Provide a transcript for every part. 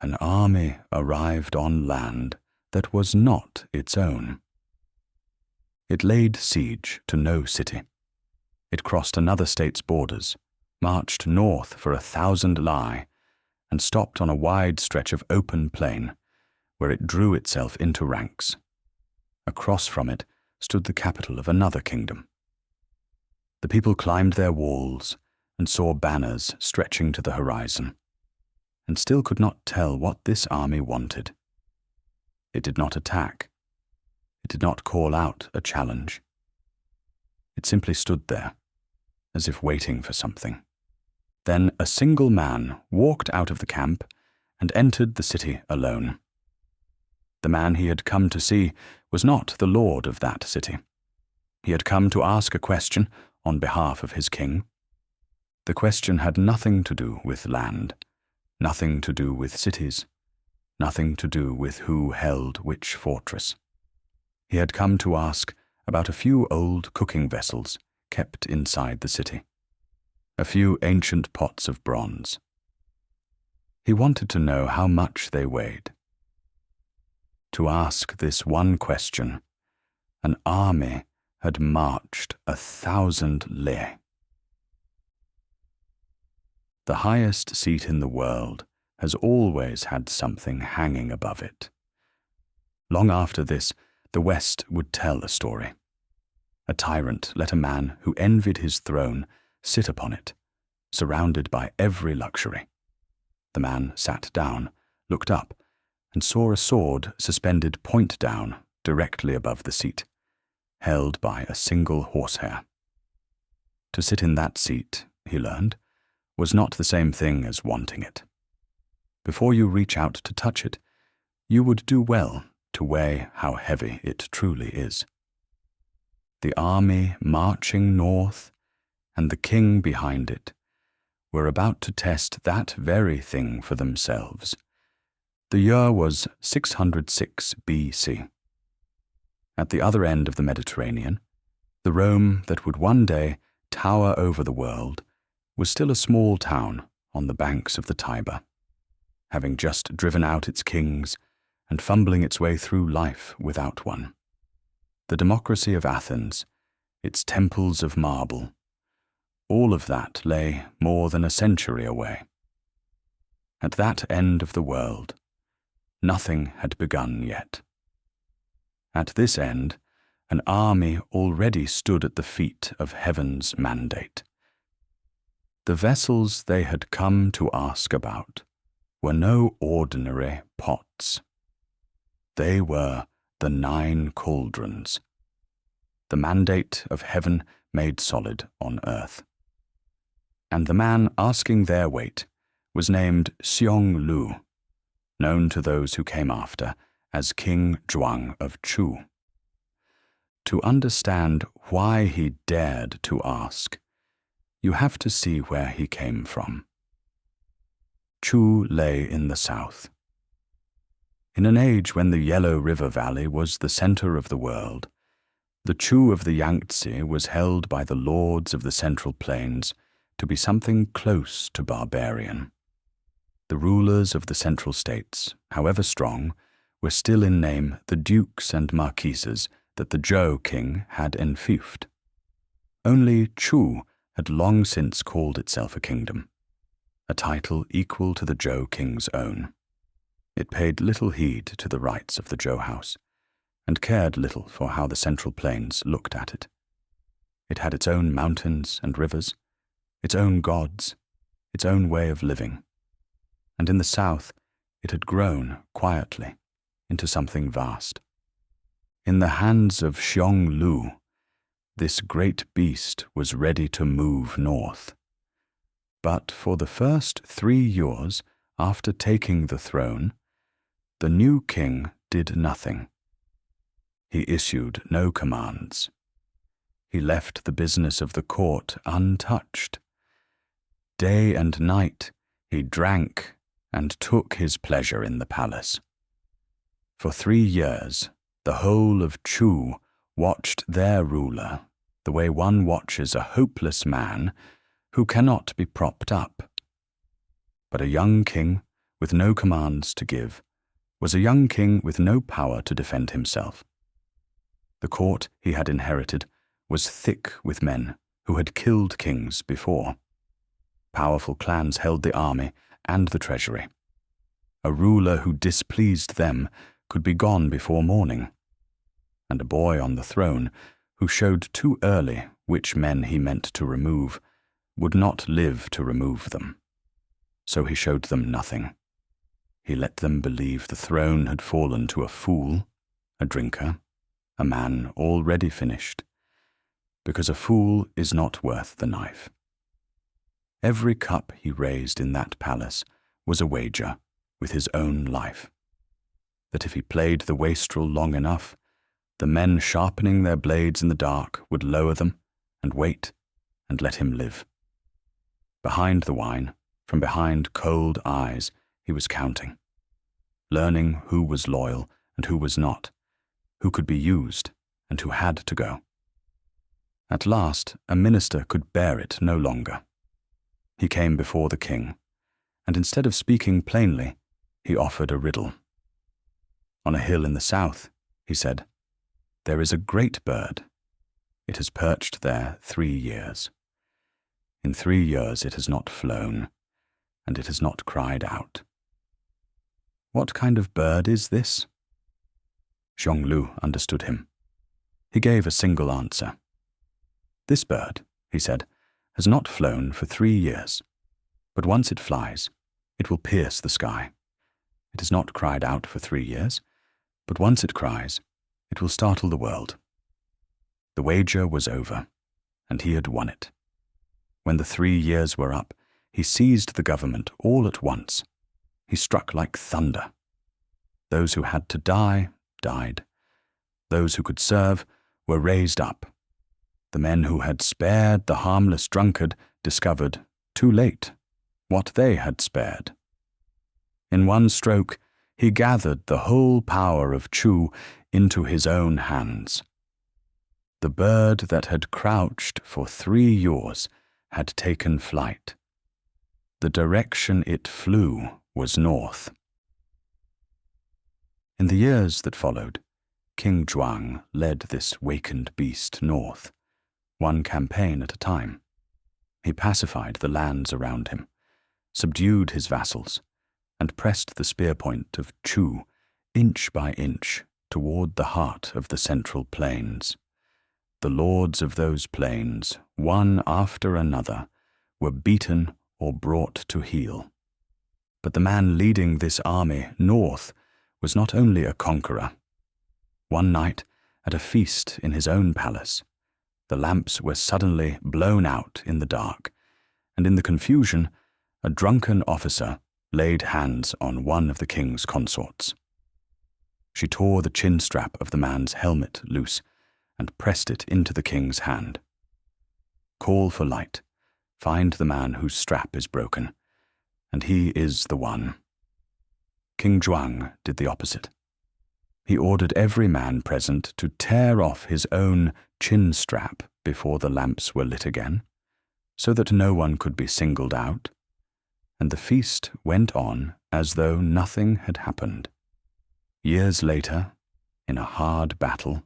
An army arrived on land that was not its own. It laid siege to no city. It crossed another state's borders, marched north for 1,000 li, and stopped on a wide stretch of open plain, where it drew itself into ranks. Across from it stood the capital of another kingdom. The people climbed their walls and saw banners stretching to the horizon, and still could not tell what this army wanted. It did not attack. It did not call out a challenge. It simply stood there, as if waiting for something. Then a single man walked out of the camp and entered the city alone. The man he had come to see was not the lord of that city. He had come to ask a question on behalf of his king. The question had nothing to do with land, nothing to do with cities, nothing to do with who held which fortress. He had come to ask about a few old cooking vessels kept inside the city, a few ancient pots of bronze. He wanted to know how much they weighed. To ask this one question, an army had marched 1,000 li. The highest seat in the world has always had something hanging above it. Long after this, the West would tell a story. A tyrant let a man who envied his throne sit upon it, surrounded by every luxury. The man sat down, looked up, and saw a sword suspended point down directly above the seat, held by a single horsehair. To sit in that seat, he learned, was not the same thing as wanting it. Before you reach out to touch it, you would do well to weigh how heavy it truly is. The army marching north, and the king behind it, were about to test that very thing for themselves. The year was 606 BC. At the other end of the Mediterranean, the Rome that would one day tower over the world was still a small town on the banks of the Tiber, having just driven out its kings and fumbling its way through life without one. The democracy of Athens, its temples of marble, all of that lay more than a century away. At that end of the world, nothing had begun yet. At this end, an army already stood at the feet of heaven's mandate. The vessels they had come to ask about were no ordinary pots. They were the 9 Cauldrons, the mandate of heaven made solid on earth. And the man asking their weight was named Xiong Lü, known to those who came after as King Zhuang of Chu. To understand why he dared to ask, you have to see where he came from. Chu lay in the south. In an age when the Yellow River Valley was the center of the world, the Chu of the Yangtze was held by the lords of the Central Plains to be something close to barbarian. The rulers of the central states, however strong, were still in name the dukes and marquises that the Zhou king had enfeoffed. Only Chu had long since called itself a kingdom, a title equal to the Zhou king's own. It paid little heed to the rights of the Zhou house, and cared little for how the Central Plains looked at it. It had its own mountains and rivers, its own gods, its own way of living, and in the south it had grown quietly into something vast. In the hands of Xiong Lü, this great beast was ready to move north. But for the first 3 years after taking the throne, the new king did nothing. He issued no commands. He left the business of the court untouched. Day and night he drank and took his pleasure in the palace. For 3 years, the whole of Chu watched their ruler the way one watches a hopeless man who cannot be propped up. But a young king with no commands to give, was a young king with no power to defend himself. The court he had inherited was thick with men who had killed kings before. Powerful clans held the army and the treasury. A ruler who displeased them could be gone before morning, and a boy on the throne who showed too early which men he meant to remove would not live to remove them. So he showed them nothing. He let them believe the throne had fallen to a fool, a drinker, a man already finished, because a fool is not worth the knife. Every cup he raised in that palace was a wager with his own life, that if he played the wastrel long enough, the men sharpening their blades in the dark would lower them and wait and let him live. Behind the wine, from behind cold eyes, he was counting, learning who was loyal and who was not, who could be used and who had to go. At last, a minister could bear it no longer. He came before the king, and instead of speaking plainly, he offered a riddle. On a hill in the south, he said, there is a great bird. It has perched there 3 years. In 3 years it has not flown, and it has not cried out. What kind of bird is this? Xiong Lü understood him. He gave a single answer. This bird, he said, has not flown for 3 years, but once it flies, it will pierce the sky. It has not cried out for 3 years, but once it cries, it will startle the world. The wager was over, and he had won it. When the 3 years were up, he seized the government all at once. He struck like thunder. Those who had to die, died. Those who could serve were raised up. The men who had spared the harmless drunkard discovered, too late, what they had spared. In one stroke, he gathered the whole power of Chu into his own hands. The bird that had crouched for 3 years had taken flight. The direction it flew was north. In the years that followed, King Zhuang led this wakened beast north, one campaign at a time. He pacified the lands around him, subdued his vassals, and pressed the spear point of Chu inch by inch toward the heart of the central plains. The lords of those plains, one after another, were beaten or brought to heel. But the man leading this army north was not only a conqueror. One night, at a feast in his own palace, the lamps were suddenly blown out in the dark, and in the confusion, a drunken officer laid hands on one of the king's consorts. She tore the chin strap of the man's helmet loose and pressed it into the king's hand. Call for light. Find the man whose strap is broken, and he is the one. King Zhuang did the opposite. He ordered every man present to tear off his own chin strap before the lamps were lit again, so that no one could be singled out, and the feast went on as though nothing had happened. Years later, in a hard battle,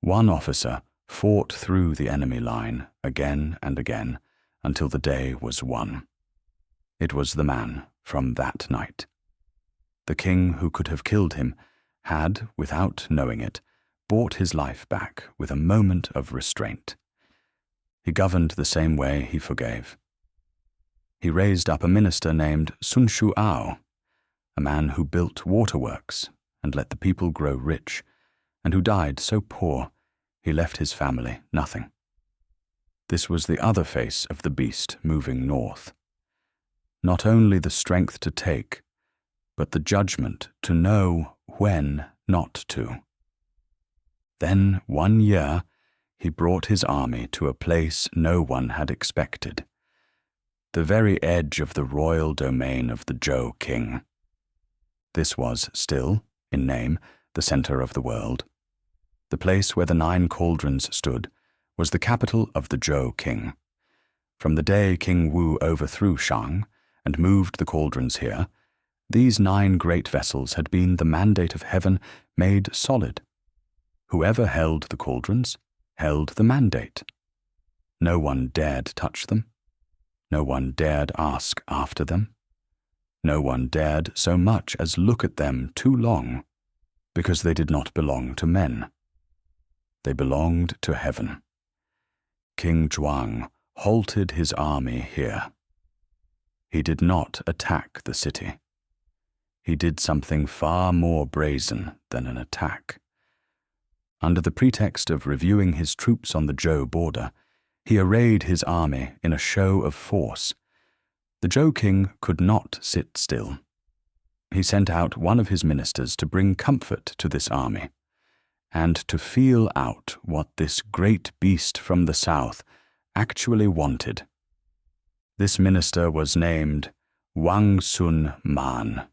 one officer fought through the enemy line again and again until the day was won. It was the man from that night. The king who could have killed him had, without knowing it, bought his life back with a moment of restraint. He governed the same way he forgave. He raised up a minister named Sun Shuao, a man who built waterworks and let the people grow rich, and who died so poor he left his family nothing. This was the other face of the beast moving north. Not only the strength to take, but the judgment to know when not to. Then, 1 year, he brought his army to a place no one had expected, the very edge of the royal domain of the Zhou king. This was still, in name, the center of the world. The place where the 9 Cauldrons stood was the capital of the Zhou king. From the day King Wu overthrew Shang and moved the cauldrons here, These 9 great vessels had been the mandate of heaven made solid. Whoever held the cauldrons held the mandate. No one dared touch them. No one dared ask after them. No one dared so much as look at them too long, because they did not belong to men. They belonged to heaven. King Zhuang halted his army here. He did not attack the city. He did something far more brazen than an attack. Under the pretext of reviewing his troops on the Zhou border, he arrayed his army in a show of force. The Zhou king could not sit still. He sent out one of his ministers to bring comfort to this army, and to feel out what this great beast from the south actually wanted. This minister was named Wang Sun Man.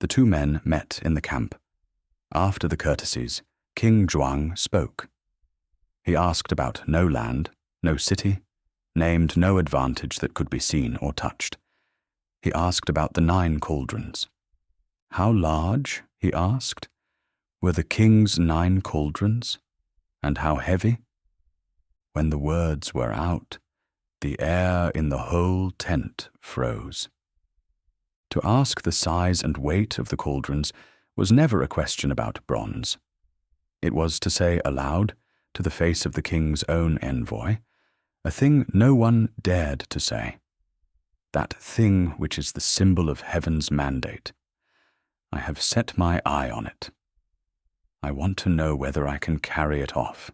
The 2 men met in the camp. After the courtesies, King Zhuang spoke. He asked about no land, no city, named no advantage that could be seen or touched. He asked about the 9 cauldrons. How large, he asked, were the king's 9 cauldrons, and how heavy? When the words were out, the air in the whole tent froze. To ask the size and weight of the cauldrons was never a question about bronze. It was to say aloud, to the face of the king's own envoy, a thing no one dared to say. That thing which is the symbol of heaven's mandate. I have set my eye on it. I want to know whether I can carry it off.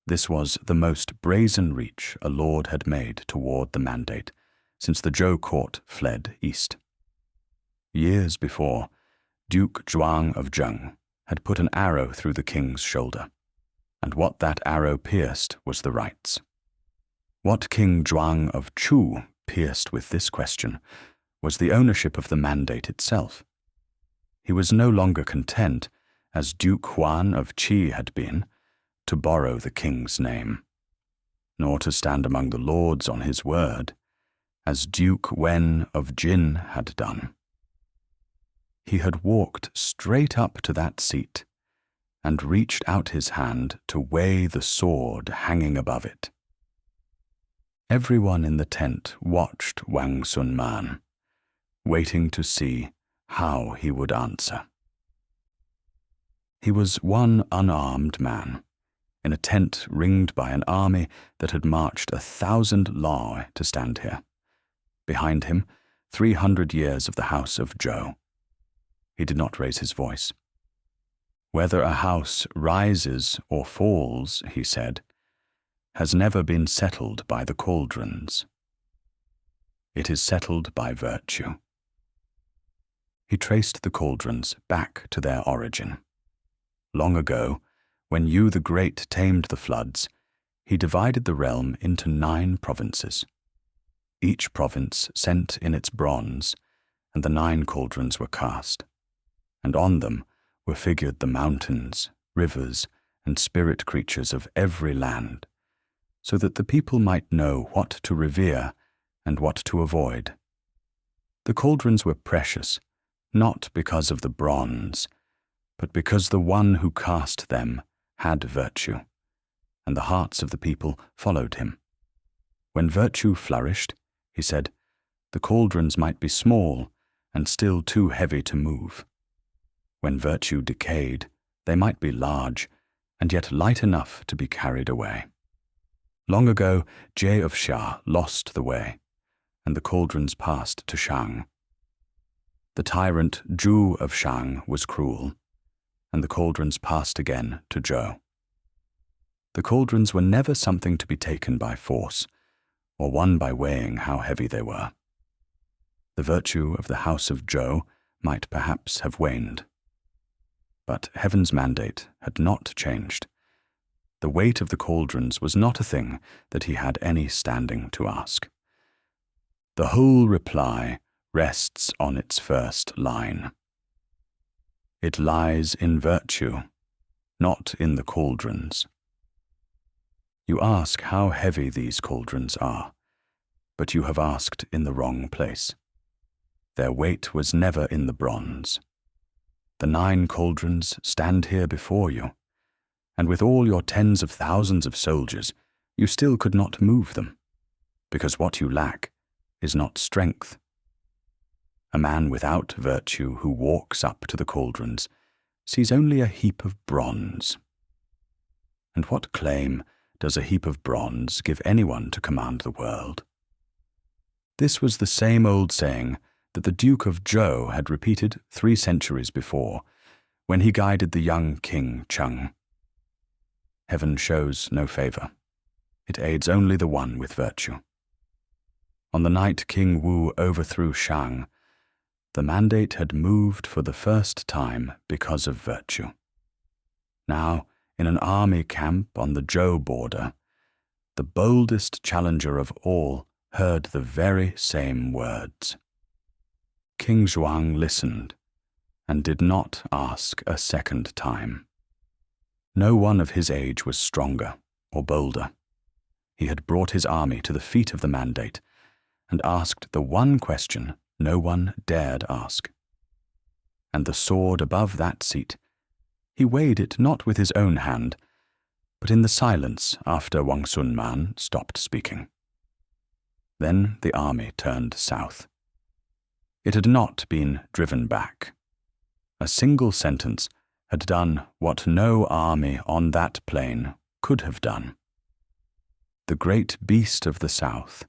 This was the most brazen reach a lord had made toward the mandate since the Zhou court fled east. Years before, Duke Zhuang of Chu had put an arrow through the king's shoulder, and what that arrow pierced was the rights. What King Zhuang of Chu pierced with this question was the ownership of the mandate itself. He was no longer content, as Duke Huan of Qi had been, to borrow the king's name, nor to stand among the lords on his word, as Duke Wen of Jin had done. He had walked straight up to that seat and reached out his hand to weigh the sword hanging above it. Everyone in the tent watched Wang Sun Man, waiting to see how he would answer. He was one unarmed man, in a tent ringed by an army that had marched 1,000 li to stand here. Behind him, 300 years of the house of Zhou. He did not raise his voice. Whether a house rises or falls, he said, has never been settled by the cauldrons. It is settled by virtue. He traced the cauldrons back to their origin. Long ago, when Yu the Great tamed the floods, he divided the realm into 9 provinces. Each province sent in its bronze, and the 9 cauldrons were cast, and on them were figured the mountains, rivers, and spirit creatures of every land, so that the people might know what to revere and what to avoid. The cauldrons were precious, not because of the bronze, but because the one who cast them had virtue, and the hearts of the people followed him. When virtue flourished, he said, the cauldrons might be small and still too heavy to move. When virtue decayed, they might be large and yet light enough to be carried away. Long ago, Jie of Xia lost the way, and the cauldrons passed to Shang. The tyrant Zhu of Shang was cruel, and the cauldrons passed again to Zhou. The cauldrons were never something to be taken by force, or won by weighing how heavy they were. The virtue of the house of Zhou might perhaps have waned. But heaven's mandate had not changed. The weight of the cauldrons was not a thing that he had any standing to ask. The whole reply rests on its first line. It lies in virtue, not in the cauldrons. You ask how heavy these cauldrons are, but you have asked in the wrong place. Their weight was never in the bronze. The 9 cauldrons stand here before you, and with all your tens of thousands of soldiers, you still could not move them, because what you lack is not strength. A man without virtue who walks up to the cauldrons sees only a heap of bronze. And what claim does a heap of bronze give anyone to command the world? This was the same old saying that the Duke of Zhou had repeated 3 centuries before, when he guided the young King Cheng. Heaven shows no favor. It aids only the one with virtue. On the night King Wu overthrew Shang, the mandate had moved for the first time because of virtue. Now, in an army camp on the Zhou border, the boldest challenger of all heard the very same words. King Zhuang listened and did not ask a second time. No one of his age was stronger or bolder. He had brought his army to the feet of the mandate and asked the one question no one dared ask. And the sword above that seat, he weighed it not with his own hand, but in the silence after Wang Sun Man stopped speaking. Then the army turned south. It had not been driven back. A single sentence had done what no army on that plain could have done. The great beast of the south,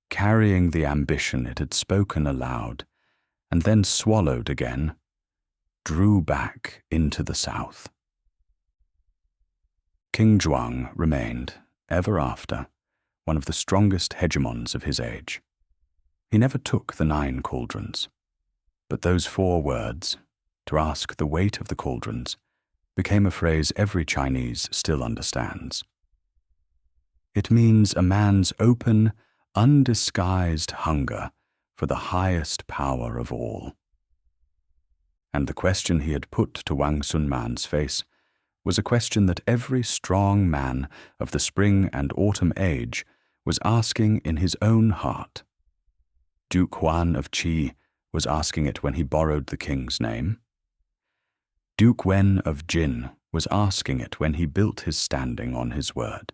carrying the ambition it had spoken aloud and then swallowed again, drew back into the south. King Zhuang remained, ever after, one of the strongest hegemons of his age. He never took the 9 cauldrons, but those 4 words, to ask the weight of the cauldrons, became a phrase every Chinese still understands. It means a man's open, undisguised hunger for the highest power of all. And the question he had put to Wang Sun Man's face was a question that every strong man of the spring and autumn age was asking in his own heart. Duke Huan of Qi was asking it when he borrowed the king's name. Duke Wen of Jin was asking it when he built his standing on his word.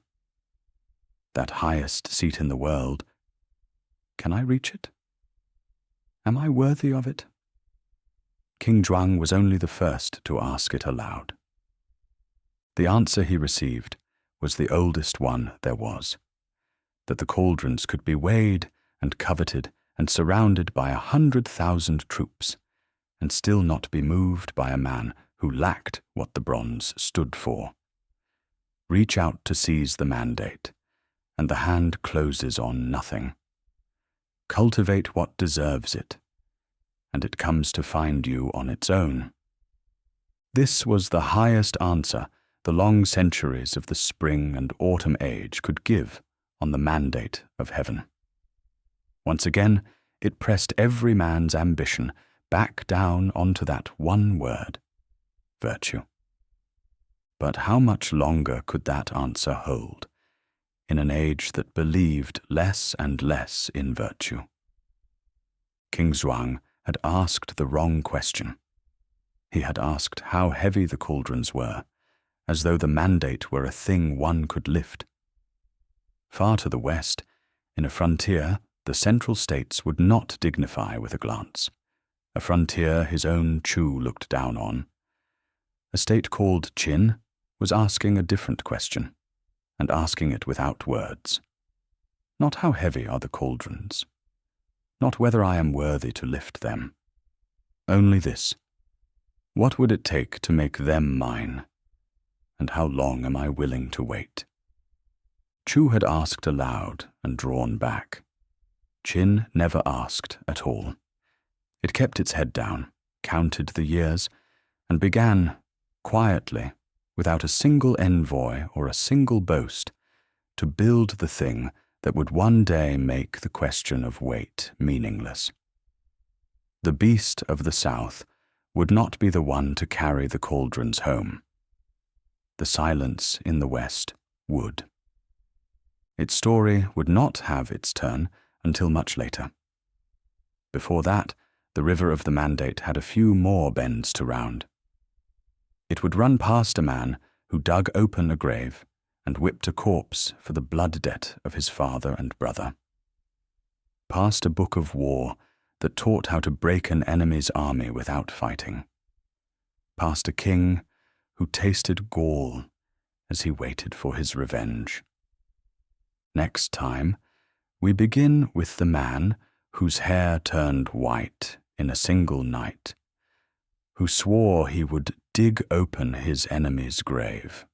That highest seat in the world, can I reach it? Am I worthy of it? King Zhuang was only the first to ask it aloud. The answer he received was the oldest one there was, that the cauldrons could be weighed and coveted and surrounded by 100,000 troops, and still not be moved by a man who lacked what the bronze stood for. Reach out to seize the mandate, and the hand closes on nothing. Cultivate what deserves it, and it comes to find you on its own. This was the highest answer the long centuries of the spring and autumn age could give on the mandate of heaven. Once again, it pressed every man's ambition back down onto that one word, virtue. But how much longer could that answer hold in an age that believed less and less in virtue? King Zhuang had asked the wrong question. He had asked how heavy the cauldrons were, as though the mandate were a thing one could lift. Far to the west, in a frontier the central states would not dignify with a glance, a frontier his own Chu looked down on. A state called Qin was asking a different question, and asking it without words. Not how heavy are the cauldrons, not whether I am worthy to lift them. Only this: what would it take to make them mine, and how long am I willing to wait? Chu had asked aloud and drawn back. Qin never asked at all. It kept its head down, counted the years, and began, quietly, without a single envoy or a single boast, to build the thing that would one day make the question of weight meaningless. The beast of the south would not be the one to carry the cauldrons home. The silence in the west would. Its story would not have its turn until much later. Before that, the river of the mandate had a few more bends to round. It would run past a man who dug open a grave and whipped a corpse for the blood debt of his father and brother. Past a book of war that taught how to break an enemy's army without fighting. Past a king who tasted gall as he waited for his revenge. Next time, we begin with the man whose hair turned white in a single night, who swore he would dig open his enemy's grave.